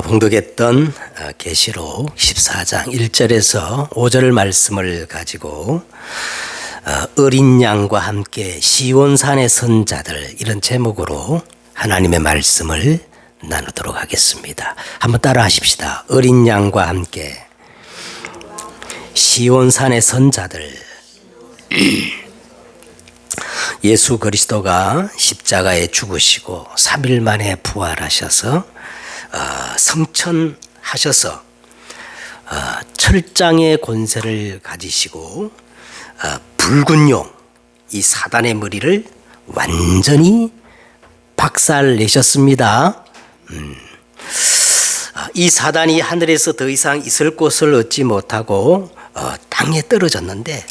봉독했던 계시록 14장 1절에서 5절 말씀을 가지고 어린 양과 함께 시온산에 선 자들, 이런 제목으로 하나님의 말씀을 나누도록 하겠습니다. 한번 따라 하십시다. 어린 양과 함께 시온산에 선 자들. 예수 그리스도가 십자가에 죽으시고 3일 만에 부활하셔서 성천하셔서 철장의 권세를 가지시고 붉은 용, 이 사단의 머리를 완전히 박살내셨습니다. 이 사단이 하늘에서 더 이상 있을 곳을 얻지 못하고 땅에 떨어졌는데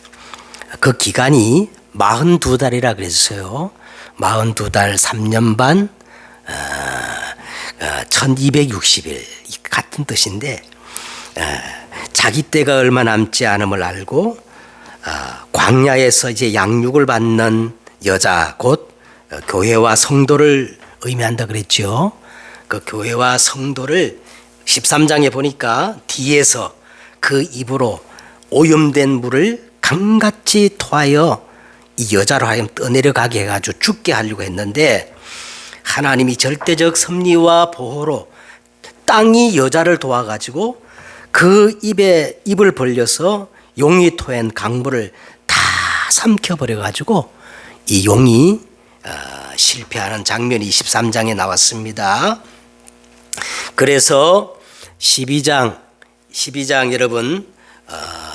그 기간이 42달이라 그랬어요. 42달 3년 반 1260일, 같은 뜻인데 자기 때가 얼마 남지 않음을 알고 광야에서 이제 양육을 받는 여자, 곧 교회와 성도를 의미한다 그랬죠. 그 교회와 성도를 13장에 보니까 뒤에서 그 입으로 오염된 물을 강같이 토하여 이 여자로 하여금 떠내려가게 해가지고 죽게 하려고 했는데, 하나님이 절대적 섭리와 보호로 땅이 여자를 도와가지고 그 입을 벌려서 용이 토한 강물을 다 삼켜버려가지고 이 용이 실패하는 장면이 13장에 나왔습니다. 그래서 12장 여러분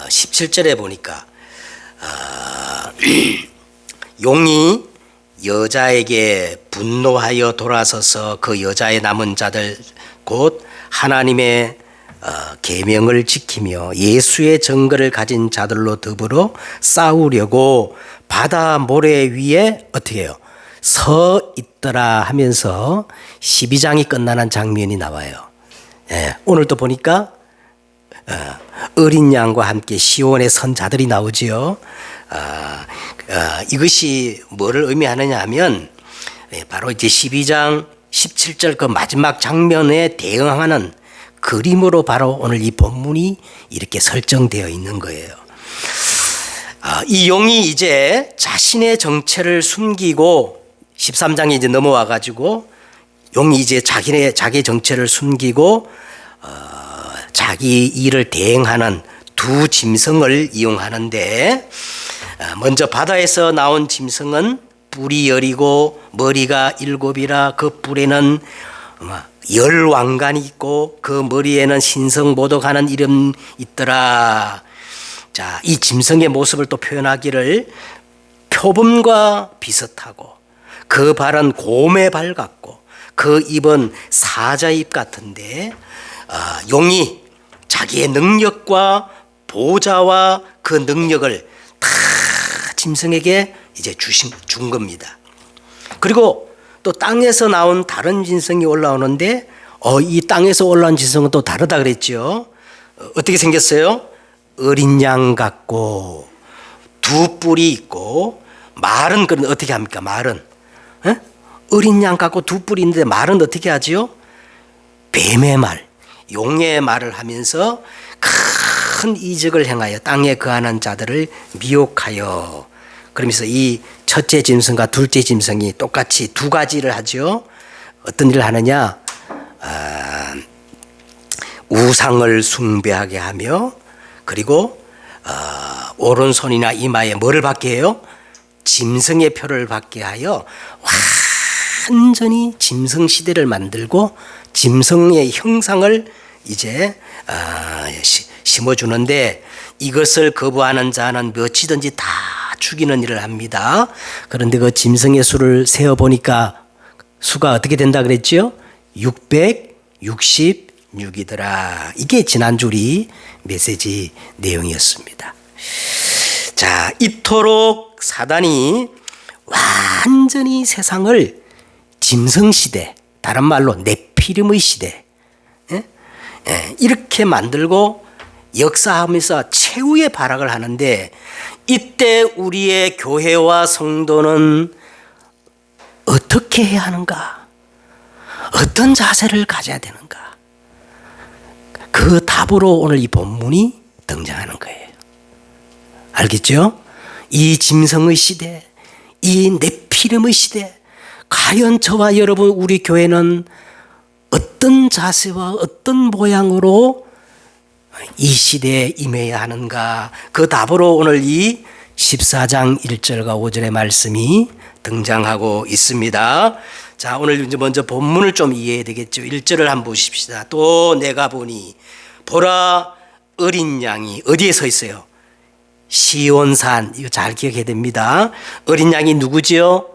17절에 보니까 용이 여자에게 분노하여 돌아서서 그 여자의 남은 자들, 곧 하나님의 계명을 지키며 예수의 증거를 가진 자들로 더불어 싸우려고 바다 모래 위에 어떻게 해요? 서 있더라 하면서 12장이 끝나는 장면이 나와요. 오늘도 보니까 어린 양과 함께 시온에 선 자들이 나오지요. 이것이 뭐를 의미하느냐 하면 바로 이제 12장 17절 그 마지막 장면에 대응하는 그림으로 바로 오늘 이 본문이 이렇게 설정되어 있는 거예요. 이 용이 이제 자신의 정체를 숨기고 13장에 이제 넘어와 가지고 용이 이제 자기의 정체를 숨기고 자기 일을 대행하는 두 짐승을 이용하는데, 먼저 바다에서 나온 짐승은 뿔이 10이고 머리가 7이라 그 뿔에는 10왕관이 있고 그 머리에는 신성모독하는 이름 있더라. 자, 이 짐승의 모습을 또 표현하기를 표범과 비슷하고 그 발은 곰의 발 같고 그 입은 사자 입 같은데, 용이 자기의 능력과 보좌와 그 능력을 다 짐승에게 이제 준 겁니다. 그리고 또 땅에서 나온 다른 짐승이 올라오는데 이 땅에서 올라온 짐승은 또 다르다 그랬죠. 어떻게 생겼어요? 어린 양 같고 두 뿔이 있고, 말은 그런데 어떻게 합니까? 말은 어린 양 같고 두 뿔이 있는데 말은 어떻게 하지요? 뱀의 말, 용의 말을 하면서 큰 이적을 행하여 땅에 거하는 자들을 미혹하여, 그러면서 이 첫째 짐승과 둘째 짐승이 똑같이 두 가지를 하죠. 어떤 일을 하느냐? 우상을 숭배하게 하며, 그리고 오른손이나 이마에 뭐를 받게 해요? 짐승의 표를 받게 하여 완전히 짐승 시대를 만들고 짐승의 형상을 이제 심어주는데, 이것을 거부하는 자는 몇이든지 다 죽이는 일을 합니다. 그런데 그 짐승의 수를 세어보니까 수가 어떻게 된다 그랬죠? 666이더라. 이게 지난주 우리 메시지 내용이었습니다. 자, 이토록 사단이 완전히 세상을 짐승시대, 다른 말로 네피림의 시대, 이렇게 만들고 역사하면서 최후의 발악을 하는데, 이때 우리의 교회와 성도는 어떻게 해야 하는가? 어떤 자세를 가져야 되는가? 그 답으로 오늘 이 본문이 등장하는 거예요. 알겠죠? 이 짐승의 시대, 이 네피림의 시대, 과연 저와 여러분 우리 교회는 어떤 자세와 어떤 모양으로 이 시대에 임해야 하는가? 그 답으로 오늘 이 14장 1절과 5절의 말씀이 등장하고 있습니다. 자, 오늘 이제 먼저 본문을 좀 이해해야 되겠죠. 1절을 한번 보십시다. 또 내가 보니 보라 어린 양이 어디에 서 있어요? 시온산. 이거 잘 기억해야 됩니다. 어린 양이 누구지요?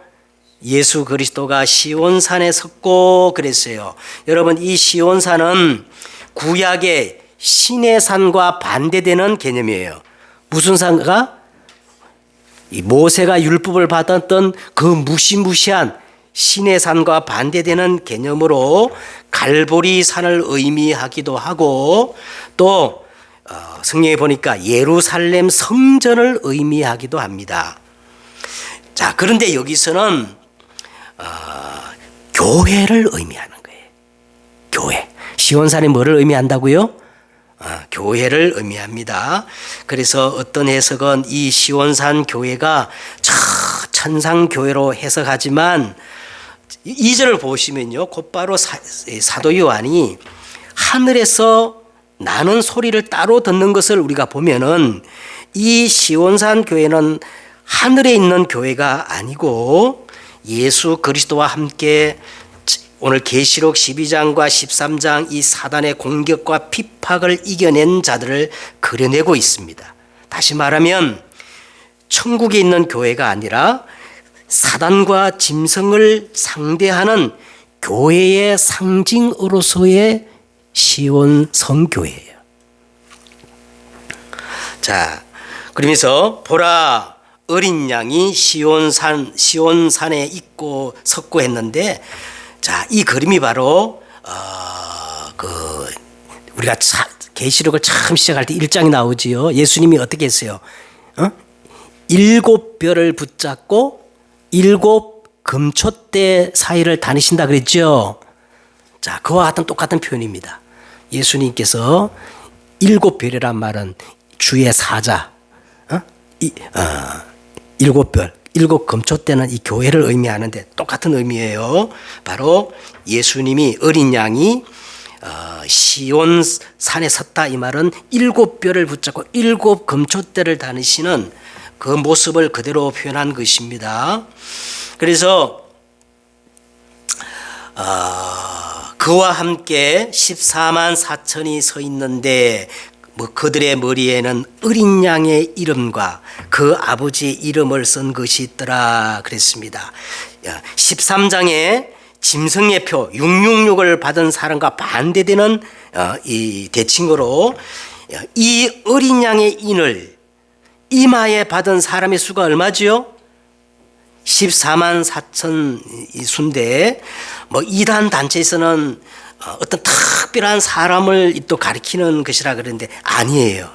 예수 그리스도가 시온산에 섰고 그랬어요. 여러분, 이 시온산은 구약의 신의 산과 반대되는 개념이에요. 무슨 산가? 이 모세가 율법을 받았던 그 무시무시한 신의 산과 반대되는 개념으로 갈보리 산을 의미하기도 하고, 또 성경에 보니까 예루살렘 성전을 의미하기도 합니다. 자, 그런데 여기서는 교회를 의미하는 거예요. 교회. 시온산이 뭐를 의미한다고요? 교회를 의미합니다. 그래서 어떤 해석은 이 시온산 교회가 천상교회로 해석하지만 2절을 보시면요, 곧바로 사도 요한이 하늘에서 나는 소리를 따로 듣는 것을 우리가 보면은 이 시온산 교회는 하늘에 있는 교회가 아니고 예수 그리스도와 함께 오늘 계시록 12장과 13장 이 사단의 공격과 핍박을 이겨낸 자들을 그려내고 있습니다. 다시 말하면 천국에 있는 교회가 아니라 사단과 짐승을 상대하는 교회의 상징으로서의 시온 성교회예요. 자, 그러면서 보라 어린 양이 시온산에 있고 섰고 했는데, 자, 이 그림이 바로 우리가 계시록을 처음 시작할 때 1장이 나오지요. 예수님이 어떻게 했어요? 7별을 붙잡고 7 금초대 사이를 다니신다 그랬죠. 자, 그와 같은 똑같은 표현입니다. 예수님께서 7별이란 말은 주의 사자, 7별, 7 금초대는 이 교회를 의미하는데 똑같은 의미예요. 바로 예수님이 어린 양이 시온산에 섰다, 이 말은 7별을 붙잡고 7 금초대를 다니시는 그 모습을 그대로 표현한 것입니다. 그래서 그와 함께 14만 4천이 서 있는데 그들의 머리에는 어린 양의 이름과 그 아버지의 이름을 쓴 것이 있더라 그랬습니다. 13장에 짐승의 표 666을 받은 사람과 반대되는 이 대칭으로 이 어린 양의 인을 이마에 받은 사람의 수가 얼마지요? 14만 4천 수인데, 이단 단체에서는 어떤 특별한 사람을 또 가리키는 것이라 그러는데 아니에요.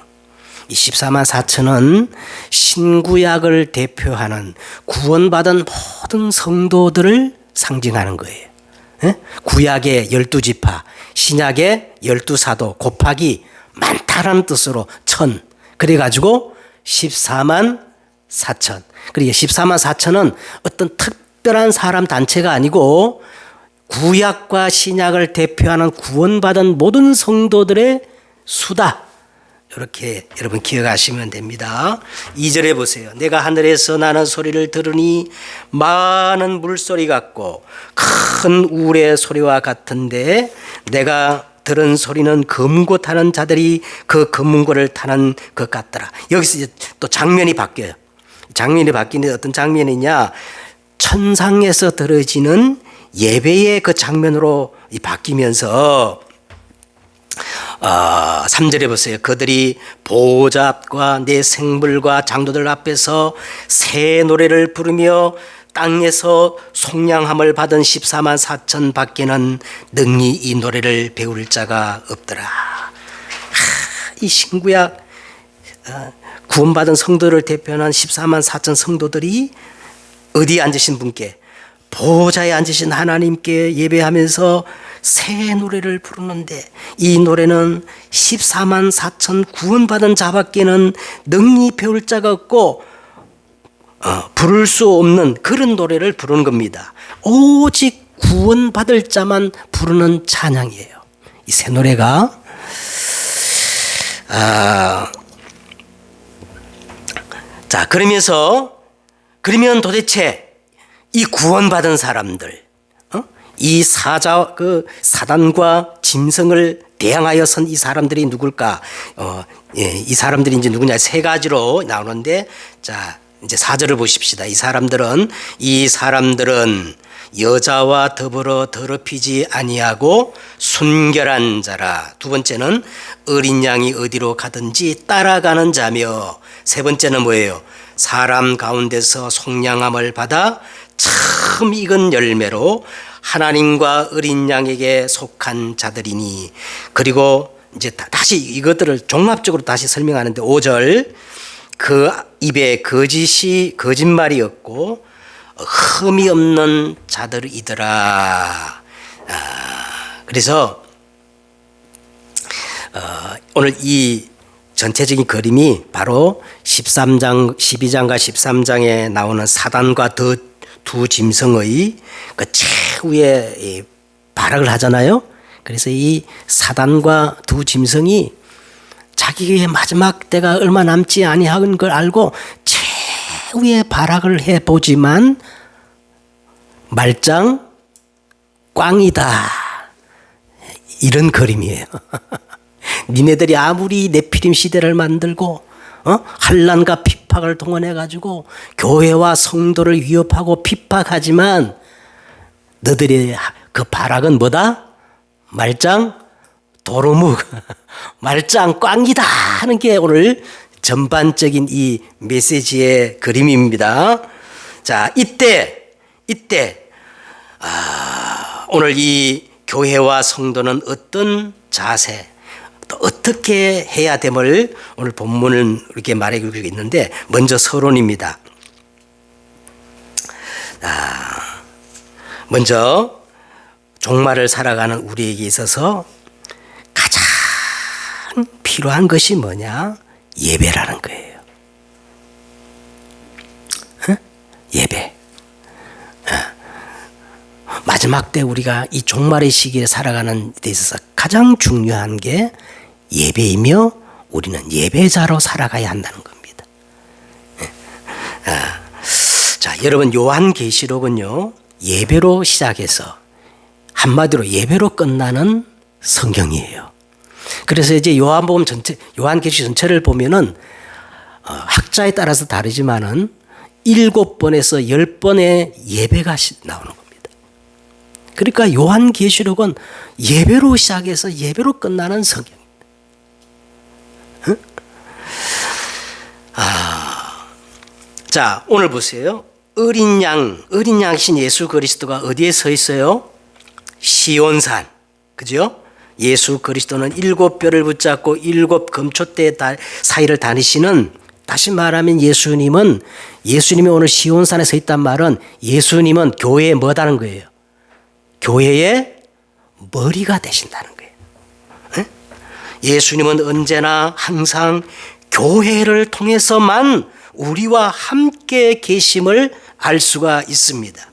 이 14만 4천은 신구약을 대표하는 구원받은 모든 성도들을 상징하는 거예요. 구약의 12지파, 신약의 12사도 곱하기 많다라는 뜻으로 1000. 그래가지고 14만 4천. 그리고 14만 4천은 어떤 특별한 사람 단체가 아니고 구약과 신약을 대표하는 구원받은 모든 성도들의 수다. 이렇게 여러분 기억하시면 됩니다. 2절에 보세요. 내가 하늘에서 나는 소리를 들으니 많은 물소리 같고 큰 우레 소리와 같은데, 내가 들은 소리는 금고 타는 자들이 그 금고를 타는 것 같더라. 여기서 이제 또 장면이 바뀌어요. 장면이 바뀌는데 어떤 장면이냐, 천상에서 들어지는 예배의 그 장면으로 바뀌면서 3절에 보세요. 그들이 보호자 앞과 내 생물과 장로들 앞에서 새 노래를 부르며 땅에서 속량함을 받은 14만 4천 밖에는 능히 이 노래를 배울 자가 없더라. 이 신구약 구원받은 성도를 대표하는 14만 4천 성도들이 어디에 앉으신 분께, 보호자에 앉으신 하나님께 예배하면서 새 노래를 부르는데, 이 노래는 14만 4천 구원받은 자밖에는 능히 배울 자가 없고 부를 수 없는 그런 노래를 부르는 겁니다. 오직 구원받을 자만 부르는 찬양이에요. 이 새 노래가 자, 그러면 도대체 이 구원받은 사람들, 이 사단과 짐승을 대항하여 선 이 사람들이 누굴까? 이 사람들이 이제 누구냐? 세 가지로 나오는데, 자, 이제 4절을 보십시다. 이 사람들은 여자와 더불어 더럽히지 아니하고 순결한 자라. 두 번째는 어린 양이 어디로 가든지 따라가는 자며, 세 번째는 뭐예요? 사람 가운데서 속량함을 받아 참 익은 열매로 하나님과 어린 양에게 속한 자들이니. 그리고 이제 다시 이것들을 종합적으로 다시 설명하는데 5절, 그 입에 거짓말이 없고 흠이 없는 자들이더라. 그래서 오늘 이 전체적인 그림이 바로 12장과 13장에 나오는 사단과 두 짐승의 그 최후의 발악을 하잖아요. 그래서 이 사단과 두 짐승이 자기의 마지막 때가 얼마 남지 아니한 걸 알고 최후의 발악을 해보지만 말짱 꽝이다, 이런 그림이에요. 니네들이 아무리 네피림 시대를 만들고 환난과 핍박을 동원해 가지고 교회와 성도를 위협하고 핍박하지만 너들의 그 발악은 뭐다? 말짱 도루묵, 말짱 꽝이다 하는 게 오늘 전반적인 이 메시지의 그림입니다. 자, 이때 오늘 이 교회와 성도는 어떤 자세, 또 어떻게 해야 됨을 오늘 본문은 이렇게 말해주고 있는데, 먼저 서론입니다. 먼저 종말을 살아가는 우리에게 있어서 가장 필요한 것이 뭐냐? 예배라는 거예요. 예배. 마지막 때 우리가 이 종말의 시기에 살아가는 데 있어서 가장 중요한 게 예배이며 우리는 예배자로 살아가야 한다는 겁니다. 자, 여러분, 요한계시록은요, 예배로 시작해서 한마디로 예배로 끝나는 성경이에요. 그래서 이제 요한복음 전체, 요한계시록 전체를 보면은 학자에 따라서 다르지만은 7번에서 10번의 예배가 나오는 겁니다. 그러니까 요한계시록은 예배로 시작해서 예배로 끝나는 성경입니다. 자, 오늘 보세요. 어린 양이신 예수 그리스도가 어디에 서 있어요? 시온산. 그죠? 예수 그리스도는 7뼈를 붙잡고 7 금초대 사이를 다니시는, 다시 말하면 예수님이 오늘 시온산에 서 있단 말은 예수님은 교회에 뭐다는 거예요? 교회의 머리가 되신다는 거예요. 예수님은 언제나 항상 교회를 통해서만 우리와 함께 계심을 알 수가 있습니다.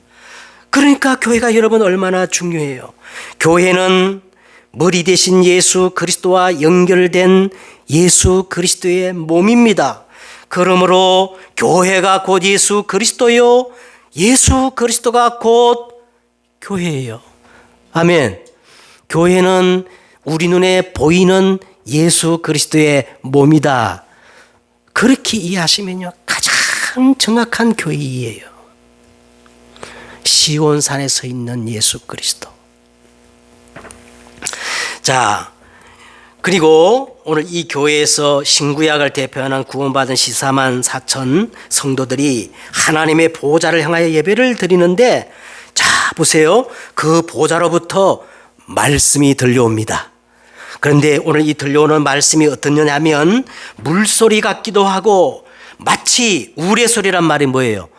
그러니까 교회가 여러분 얼마나 중요해요. 교회는 머리 대신 예수 그리스도와 연결된 예수 그리스도의 몸입니다. 그러므로 교회가 곧 예수 그리스도요, 예수 그리스도가 곧 교회예요. 아멘. 교회는 우리 눈에 보이는 예수 그리스도의 몸이다. 그렇게 이해하시면요, 가장 정확한 교회이에요. 시온산에 서 있는 예수 그리스도. 자, 그리고 오늘 이 교회에서 신구약을 대표하는 구원받은 14만 4천 성도들이 하나님의 보좌를 향하여 예배를 드리는데, 자, 보세요. 그 보좌로부터 말씀이 들려옵니다. 그런데 오늘 이 들려오는 말씀이 어떠냐면 물소리 같기도 하고 마치 우레소리란 말이 뭐예요?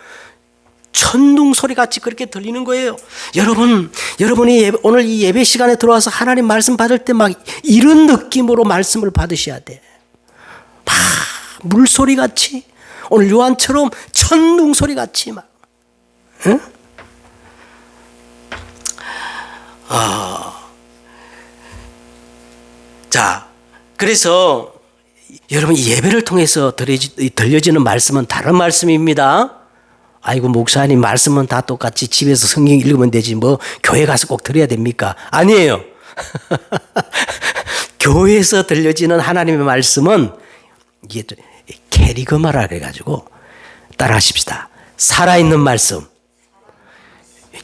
천둥 소리 같이 그렇게 들리는 거예요. 여러분이 오늘 이 예배 시간에 들어와서 하나님 말씀 받을 때 막 이런 느낌으로 말씀을 받으셔야 돼. 막 물소리 같이, 오늘 요한처럼 천둥 소리 같이 막. 응? 자, 그래서 여러분 이 예배를 통해서 들려지는 말씀은 다른 말씀입니다. 아이고 목사님 말씀은 다 똑같이 집에서 성경 읽으면 되지 뭐 교회 가서 꼭 들어야 됩니까? 아니에요. 교회에서 들려지는 하나님의 말씀은 이게 캐리그마라 그래가지고 따라하십시다. 살아있는 말씀.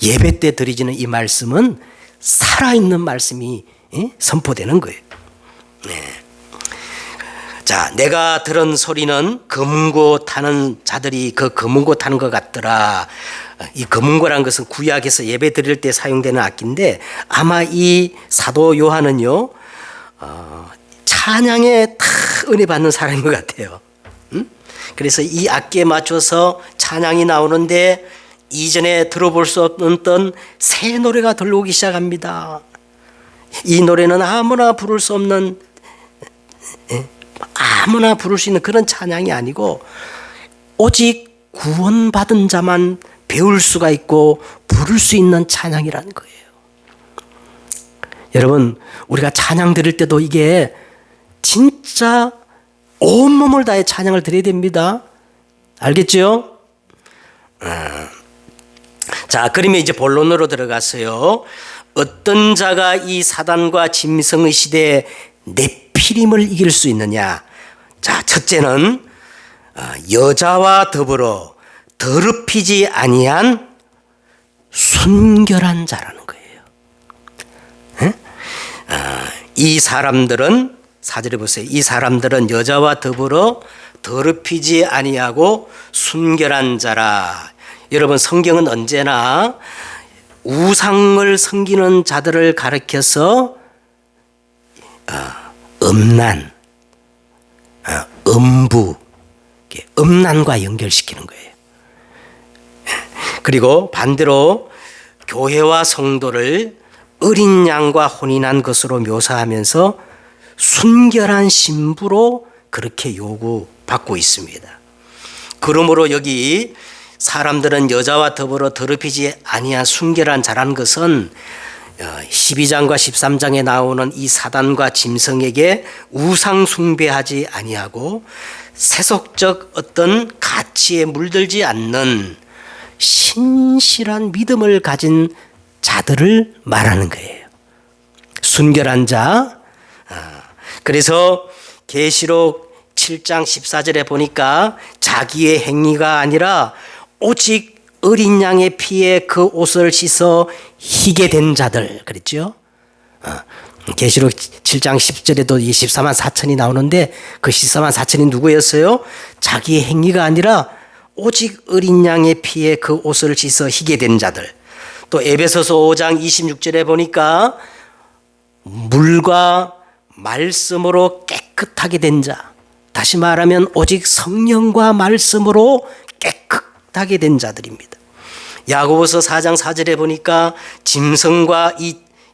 예배 때 드려지는 이 말씀은 살아있는 말씀이 선포되는 거예요. 네. 자, 내가 들은 소리는 검은고 타는 자들이 그 검은고 타는 것 같더라. 이 검은고라는 것은 구약에서 예배 드릴 때 사용되는 악기인데 아마 이 사도 요한은요 찬양에 다 은혜 받는 사람인 것 같아요. 그래서 이 악기에 맞춰서 찬양이 나오는데 이전에 들어볼 수 없던 새 노래가 들려오기 시작합니다. 이 노래는 아무나 부를 수 없는, 아무나 부를 수 있는 그런 찬양이 아니고 오직 구원받은 자만 배울 수가 있고 부를 수 있는 찬양이라는 거예요. 여러분, 우리가 찬양 드릴 때도 이게 진짜 온몸을 다해 찬양을 드려야 됩니다. 알겠죠? 자, 그러면 이제 본론으로 들어갔어요. 어떤 자가 이 사단과 짐승의 시대에 네피림을 이길 수 있느냐? 자, 첫째는 여자와 더불어 더럽히지 아니한 순결한 자라는 거예요. 이 사람들은 4절에 보세요. 이 사람들은 여자와 더불어 더럽히지 아니하고 순결한 자라. 여러분, 성경은 언제나 우상을 섬기는 자들을 가리켜서 음란, 음부, 음란과 연결시키는 거예요. 그리고 반대로 교회와 성도를 어린 양과 혼인한 것으로 묘사하면서 순결한 신부로 그렇게 요구받고 있습니다. 그러므로 여기 사람들은 여자와 더불어 더럽히지 아니한 순결한 자라는 것은 12장과 13장에 나오는 이 사단과 짐승에게 우상 숭배하지 아니하고 세속적 어떤 가치에 물들지 않는 신실한 믿음을 가진 자들을 말하는 거예요. 순결한 자. 그래서 계시록 7장 14절에 보니까 자기의 행위가 아니라 오직 어린 양의 피에 그 옷을 씻어 희게 된 자들 그랬죠. 계시록 7장 10절에도 이 14만 4천이 나오는데 그 14만 4천이 누구였어요? 자기의 행위가 아니라 오직 어린 양의 피에 그 옷을 씻어 희게 된 자들. 또 에베소서 5장 26절에 보니까 물과 말씀으로 깨끗하게 된 자. 다시 말하면 오직 성령과 말씀으로 깨끗하게 된 자들입니다. 야고보서 4장 4절에 보니까 짐승과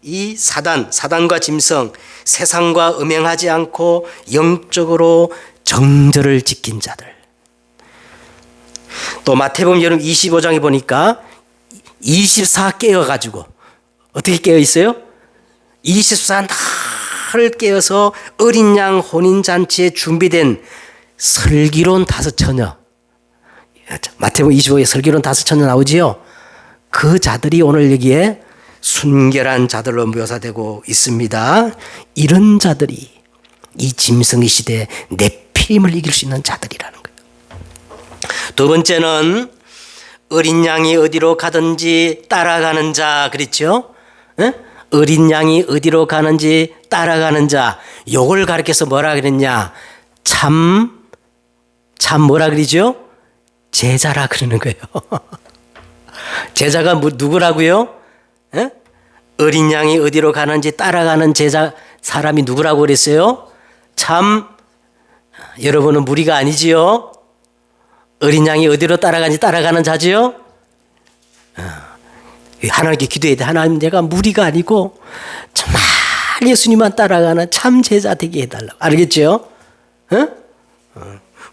이 사단과 짐승, 세상과 음행하지 않고 영적으로 정절을 지킨 자들. 또 마태복음 25장에 보니까 24 깨어가지고 어떻게 깨어 있어요? 24 나를 깨어서 어린 양 혼인잔치에 준비된 슬기로운 5처녀. 마태복음 25에 슬기로운 5처녀 나오지요. 그 자들이 오늘 여기에 순결한 자들로 묘사되고 있습니다. 이런 자들이 이 짐승의 시대에 네피림을 이길 수 있는 자들이라는 거예요. 두 번째는 어린 양이 어디로 가든지 따라가는 자 그랬죠? 어린 양이 어디로 가는지 따라가는 자. 요걸 가리켜서 뭐라 그랬냐? 참 뭐라 그러죠? 제자라 그러는 거예요. 제자가 누구라고요? 어린 양이 어디로 가는지 따라가는 제자 사람이 누구라고 그랬어요? 참 여러분은 무리가 아니지요? 어린 양이 어디로 따라가는지 따라가는 자지요? 하나님께 기도해야 돼. 하나님, 내가 무리가 아니고 정말 예수님만 따라가는 참 제자 되게 해달라고. 알겠죠?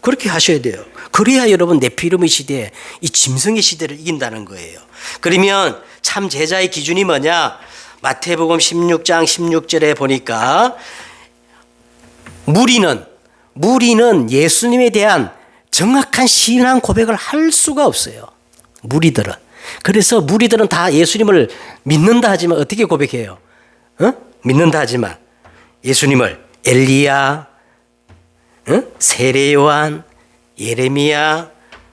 그렇게 하셔야 돼요. 그래야 여러분 네피림의 시대, 이 짐승의 시대를 이긴다는 거예요. 그러면 참 제자의 기준이 뭐냐? 마태복음 16장 16절에 보니까 무리는 예수님에 대한 정확한 신앙 고백을 할 수가 없어요. 무리들은. 그래서 무리들은 다 예수님을 믿는다 하지만 어떻게 고백해요? 믿는다 하지만 예수님을 엘리야, 세례 요한, 예레미야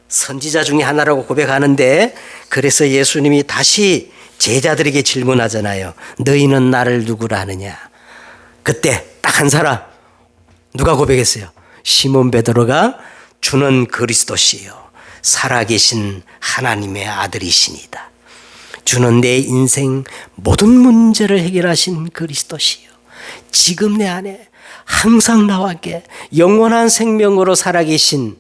선지자 중에 하나라고 고백하는데, 그래서 예수님이 다시 제자들에게 질문하잖아요. 너희는 나를 누구라 하느냐? 그때 딱 한 사람 누가 고백했어요? 시몬 베드로가 주는 그리스도시요 살아계신 하나님의 아들이시니다. 주는 내 인생 모든 문제를 해결하신 그리스도시요 지금 내 안에 항상 나와 함께 영원한 생명으로 살아계신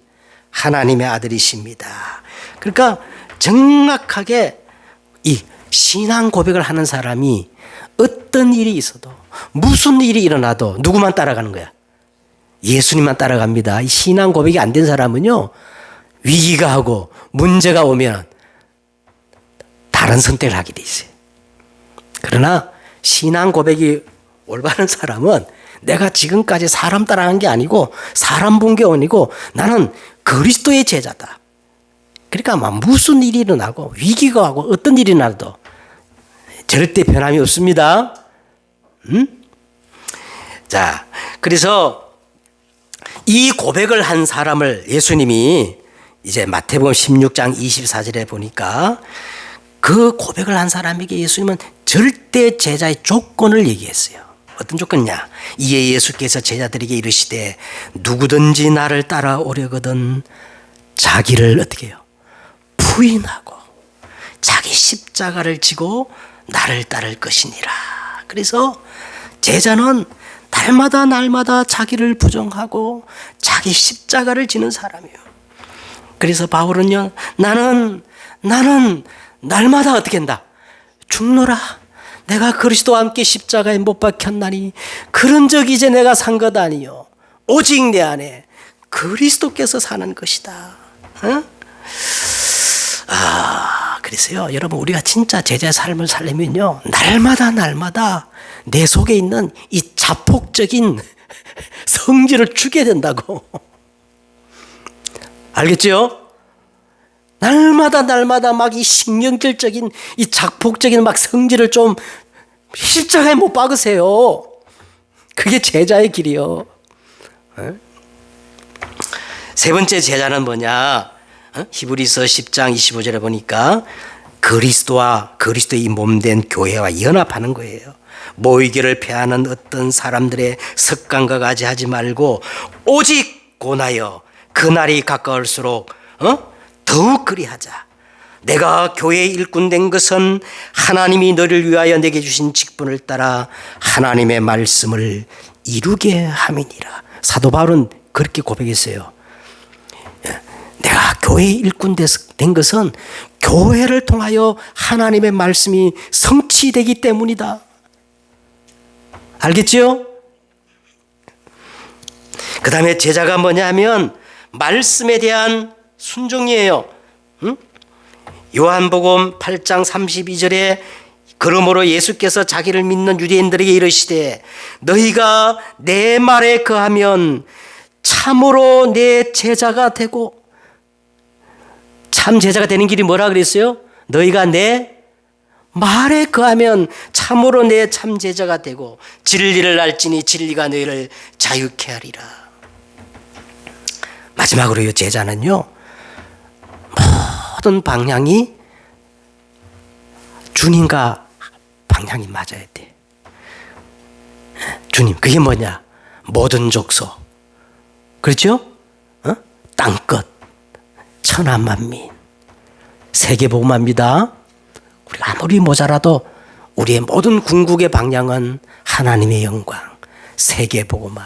하나님의 아들이십니다. 그러니까 정확하게 이 신앙 고백을 하는 사람이 어떤 일이 있어도 무슨 일이 일어나도 누구만 따라가는 거야? 예수님만 따라갑니다. 이 신앙 고백이 안 된 사람은요, 위기가 하고 문제가 오면 다른 선택을 하게 돼 있어요. 그러나 신앙 고백이 올바른 사람은 내가 지금까지 사람 따라간 게 아니고 사람 본 게 아니고 나는 그리스도의 제자다. 그러니까 막 무슨 일이 일어나고 위기가 하고 어떤 일이 나도 절대 변함이 없습니다. 자, 그래서 이 고백을 한 사람을 예수님이 이제 마태복음 16장 24절에 보니까 그 고백을 한 사람에게 예수님은 절대 제자의 조건을 얘기했어요. 어떤 조건이냐? 이에 예수께서 제자들에게 이르시되 누구든지 나를 따라오려거든 자기를 어떻게 해요? 부인하고 자기 십자가를 지고 나를 따를 것이니라. 그래서 제자는 날마다 자기를 부정하고 자기 십자가를 지는 사람이에요. 그래서 바울은요, 나는 날마다 어떻게 한다? 죽노라. 내가 그리스도와 함께 십자가에 못 박혔나니 그런 적 이제 내가 산 것 아니요 오직 내 안에 그리스도께서 사는 것이다. 그래서요, 여러분, 우리가 진짜 제자의 삶을 살려면요, 날마다 내 속에 있는 이 자폭적인 성질을 죽여야 된다고. 알겠죠? 날마다 막 이 신경질적인 이 자폭적인 막 성질을 좀 십자가에 못 박으세요. 그게 제자의 길이요. 세 번째 제자는 뭐냐? 히브리서 10장 25절에 보니까 그리스도와 그리스도의 몸된 교회와 연합하는 거예요. 모이기를 패하는 어떤 사람들의 습관과 같이 하지 말고 오직 권하여 그날이 가까울수록 더욱 그리하자. 내가 교회의 일꾼 된 것은 하나님이 너를 위하여 내게 주신 직분을 따라 하나님의 말씀을 이루게 함이니라. 사도 바울은 그렇게 고백했어요. 내가 교회의 일꾼 된 것은 교회를 통하여 하나님의 말씀이 성취되기 때문이다. 알겠죠? 그 다음에 제자가 뭐냐면 말씀에 대한 순종이에요. 요한복음 8장 32절에 그러므로 예수께서 자기를 믿는 유대인들에게 이르시되 너희가 내 말에 거하면 참으로 내 제자가 되고, 참 제자가 되는 길이 뭐라 그랬어요? 너희가 내 말에 거하면 참으로 내 참 제자가 되고 진리를 알지니 진리가 너희를 자유케 하리라. 마지막으로요, 제자는요, 모든 방향이 주님과 방향이 맞아야 돼. 주님, 그게 뭐냐? 모든 족속, 그렇죠? 땅끝, 천하만민, 세계복음화입니다. 우리가 아무리 모자라도 우리의 모든 궁극의 방향은 하나님의 영광, 세계복음화,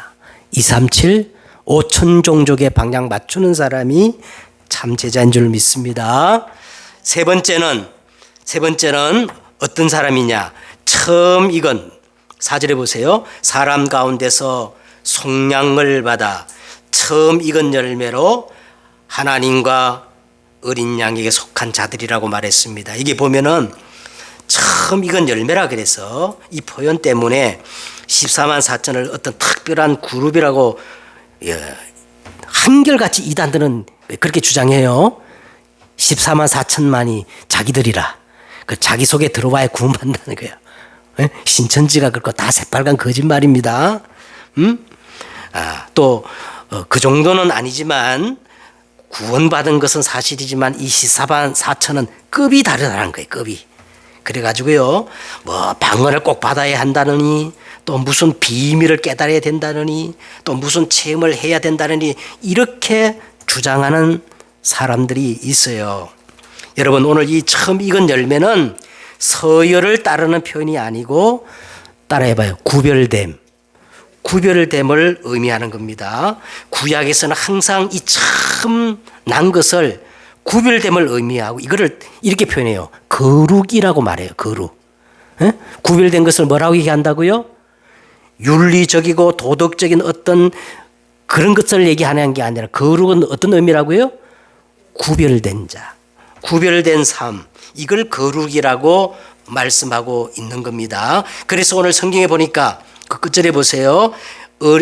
237 5천 종족의 방향 맞추는 사람이 참 제자인 줄 믿습니다. 세 번째는 세 번째는 어떤 사람이냐. 처음 익은, 4절에 보세요. 사람 가운데서 속량을 받아 처음 익은 열매로 하나님과 어린 양에게 속한 자들이라고 말했습니다. 이게 보면은 처음 익은 열매라 그래서 이 표현 때문에 14만 4천을 어떤 특별한 그룹이라고 한결같이 이단들은 그렇게 주장해요. 14만 4천만이 자기들이라. 그 자기 속에 들어와야 구원받는다는 거예요. 신천지가 그렇고 다 새빨간 거짓말입니다. 또 그 정도는 아니지만 구원받은 것은 사실이지만 이 14만 4천은 급이 다르다는 거예요. 급이. 그래가지고요, 뭐 방언을 꼭 받아야 한다느니, 또 무슨 비밀을 깨달아야 된다느니, 또 무슨 체험을 해야 된다느니, 이렇게 주장하는 사람들이 있어요. 여러분, 오늘 이 처음 익은 열매는 서열을 따르는 표현이 아니고, 따라해봐요. 구별됨을 의미하는 겁니다. 구약에서는 항상 이 처음 난 것을 구별됨을 의미하고 이거를 이렇게 표현해요. 거룩이라고 말해요. 거룩. 구별된 것을 뭐라고 얘기한다고요? 윤리적이고 도덕적인 어떤 그런 것을 얘기하는 게 아니라 거룩은 어떤 의미라고요? 구별된 자, 구별된 삶, 이걸 거룩이라고 말씀하고 있는 겁니다. 그래서 오늘 성경에 보니까 그 끝절에 보세요.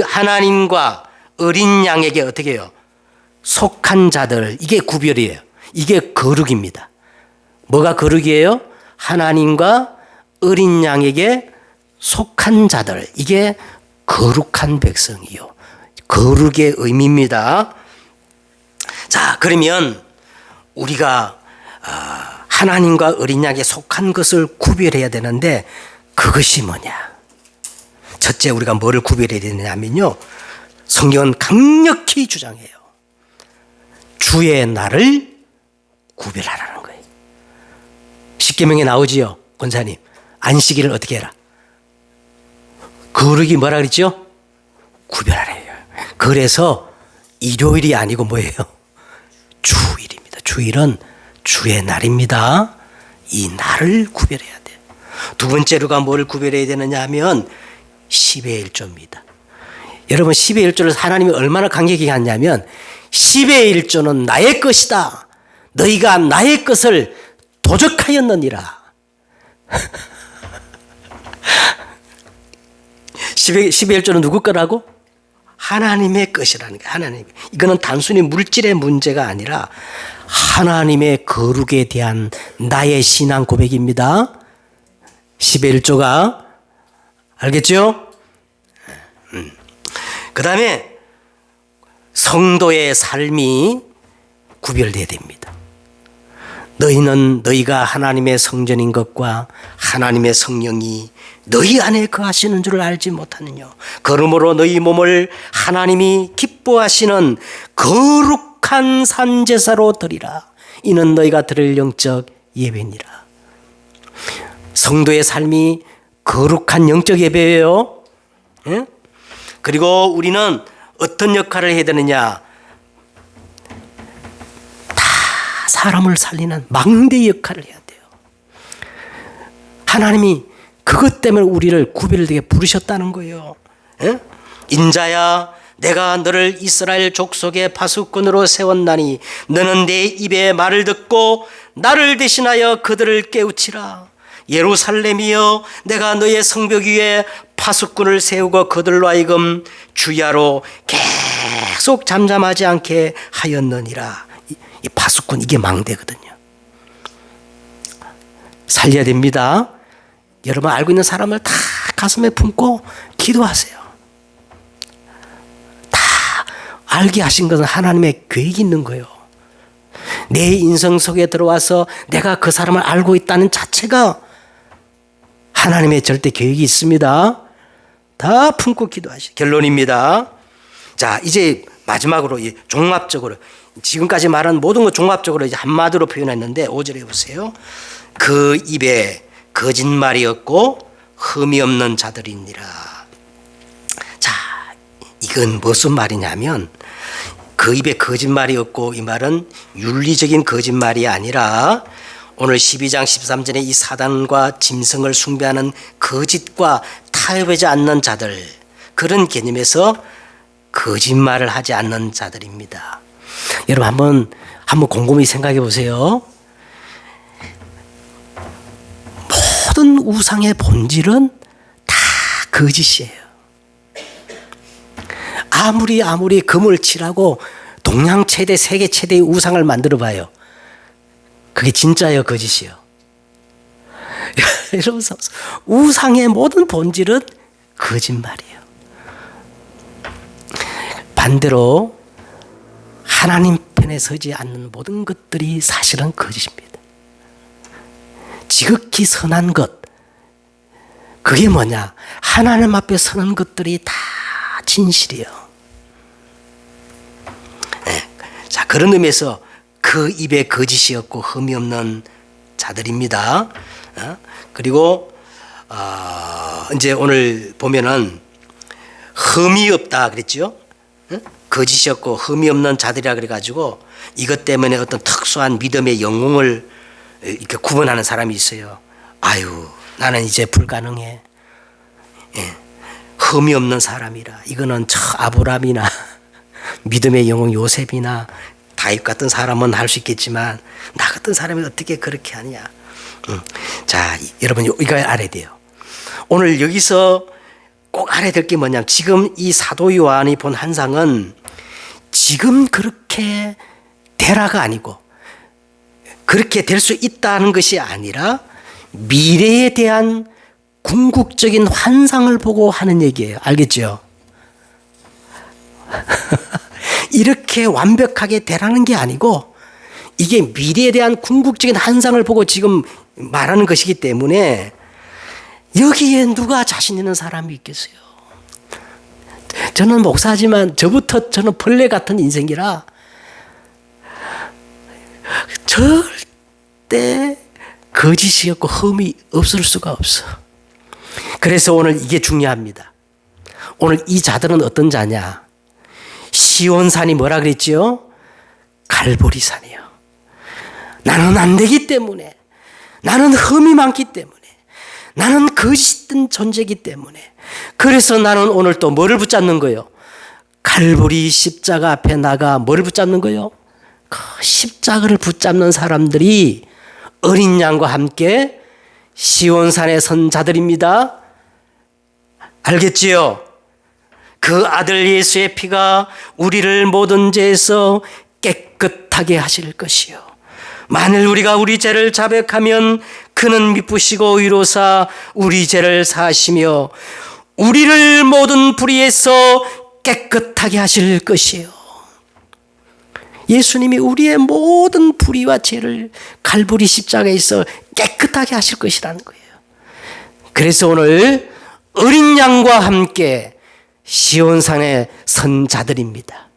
하나님과 어린 양에게 어떻게 해요? 속한 자들, 이게 구별이에요. 이게 거룩입니다. 뭐가 거룩이에요? 하나님과 어린 양에게 속한 자들, 이게 거룩한 백성이요. 거룩의 의미입니다. 자, 그러면 우리가 하나님과 어린 양에게 속한 것을 구별해야 되는데 그것이 뭐냐? 첫째, 우리가 뭐를 구별해야 되느냐면요, 성경은 강력히 주장해요. 주의 날을 구별하라는 거예요. 십계명에 나오지요, 권사님. 안식일을 어떻게 해라? 거룩이 뭐라 그랬죠? 구별하래요. 그래서 일요일이 아니고 뭐예요? 주일입니다. 주일은 주의 날입니다. 이 날을 구별해야 돼요. 두 번째로가 뭘 구별해야 되느냐 하면 10의 1조입니다. 여러분, 10의 1조를 하나님이 얼마나 강력히 하냐면 10의 1조는 나의 것이다. 너희가 나의 것을 도적하였느니라. 10의 1조는 누구 거라고? 하나님의 것이라는 거예요. 하나님. 이거는 단순히 물질의 문제가 아니라 하나님의 거룩에 대한 나의 신앙 고백입니다. 10의 1조가. 알겠죠? 그 다음에 성도의 삶이 구별돼야 됩니다. 너희는 너희가 하나님의 성전인 것과 하나님의 성령이 너희 안에 거하시는 줄을 알지 못하느냐. 그러므로 너희 몸을 하나님이 기뻐하시는 거룩한 산제사로 드리라. 이는 너희가 드릴 영적 예배니라. 성도의 삶이 거룩한 영적 예배예요. 예? 그리고 우리는 어떤 역할을 해야 되느냐? 다 사람을 살리는 망대 역할을 해야 돼요. 하나님이 그것 때문에 우리를 구별되게 부르셨다는 거예요. 예? 인자야, 내가 너를 이스라엘 족속의 파수꾼으로 세웠나니 너는 내 입의 말을 듣고 나를 대신하여 그들을 깨우치라. 예루살렘이여, 내가 너의 성벽 위에 파수꾼을 세우고 그들로 하여금 주야로 계속 잠잠하지 않게 하였느니라. 이 파수꾼, 이게 망대거든요. 살려야 됩니다. 여러분, 알고 있는 사람을 다 가슴에 품고 기도하세요. 다 알게 하신 것은 하나님의 계획이 있는 거예요. 내 인생 속에 들어와서 내가 그 사람을 알고 있다는 자체가 하나님의 절대 계획이 있습니다. 다 품고 기도하시죠. 결론입니다. 자, 이제 마지막으로 종합적으로 지금까지 말한 모든 것 종합적으로 이제 한마디로 표현했는데 5절에 보세요. 그 입에 거짓말이 없고 흠이 없는 자들이니라. 자, 이건 무슨 말이냐면 그 입에 거짓말이 없고, 이 말은 윤리적인 거짓말이 아니라 오늘 12장 13절에 이 사단과 짐승을 숭배하는 거짓과 타협하지 않는 자들, 그런 개념에서 거짓말을 하지 않는 자들입니다. 여러분 한번 곰곰이 생각해 보세요. 모든 우상의 본질은 다 거짓이에요. 아무리 금을 칠하고 동양 최대, 세계 최대의 우상을 만들어 봐요. 그게 진짜예요, 거짓이요? 여러분, 우상의 모든 본질은 거짓말이에요. 반대로 하나님 편에 서지 않는 모든 것들이 사실은 거짓입니다. 지극히 선한 것, 그게 뭐냐? 하나님 앞에 서는 것들이 다 진실이에요. 네. 자, 그런 의미에서 그 입에 거짓이 없고 흠이 없는 자들입니다. 그리고 이제 오늘 보면은 흠이 없다 그랬죠? 거짓이 없고 흠이 없는 자들이라 그래가지고 이것 때문에 어떤 특수한 믿음의 영웅을 이렇게 구분하는 사람이 있어요. 아유, 나는 이제 불가능해. 예. 흠이 없는 사람이라. 이거는 아브라함이나 믿음의 영웅 요셉이나 다윗 같은 사람은 할 수 있겠지만 나 같은 사람이 어떻게 그렇게 하냐. 자, 여러분 이거 알아야 돼요. 오늘 여기서 꼭 알아야 될 게 뭐냐면 지금 이 사도 요한이 본 환상은 지금 그렇게 되라가 아니고 그렇게 될 수 있다는 것이 아니라 미래에 대한 궁극적인 환상을 보고 하는 얘기예요. 알겠죠? 이렇게 완벽하게 되라는 게 아니고 이게 미래에 대한 궁극적인 환상을 보고 지금 말하는 것이기 때문에 여기에 누가 자신 있는 사람이 있겠어요? 저는 목사지만 저는 벌레 같은 인생이라 절대 거짓이 없고 흠이 없을 수가 없어. 그래서 오늘 이게 중요합니다. 오늘 이 자들은 어떤 자냐? 시온산이 뭐라 그랬지요? 갈보리산이요. 나는 안 되기 때문에, 나는 흠이 많기 때문에, 나는 거짓된 존재이기 때문에, 그래서 나는 오늘 또 뭐를 붙잡는 거예요? 갈보리 십자가 앞에 나가 뭐를 붙잡는 거예요? 그 십자가를 붙잡는 사람들이 어린 양과 함께 시온산에 선 자들입니다. 알겠지요? 그 아들 예수의 피가 우리를 모든 죄에서 깨끗하게 하실 것이요. 만일 우리가 우리 죄를 자백하면 그는 미쁘시고 의로사 우리 죄를 사하시며 우리를 모든 불의에서 깨끗하게 하실 것이요. 예수님이 우리의 모든 불의와 죄를 갈보리 십자가에서 깨끗하게 하실 것이라는 거예요. 그래서 오늘 어린 양과 함께 시온산에 선 자들입니다.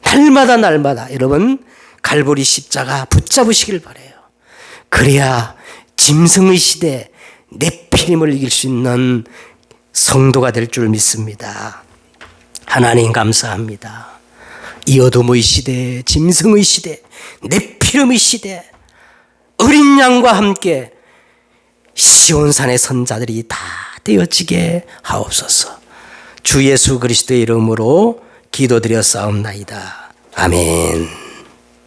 날마다 여러분 갈보리 십자가 붙잡으시길 바라요. 그래야 짐승의 시대 네피림을 이길 수 있는 성도가 될 줄 믿습니다. 하나님 감사합니다. 이 어둠의 시대, 짐승의 시대, 네피림의 시대, 어린 양과 함께 시온산의 선자들이 다 되어지게 하옵소서. 주 예수 그리스도의 이름으로 기도드렸사옵나이다. 아멘.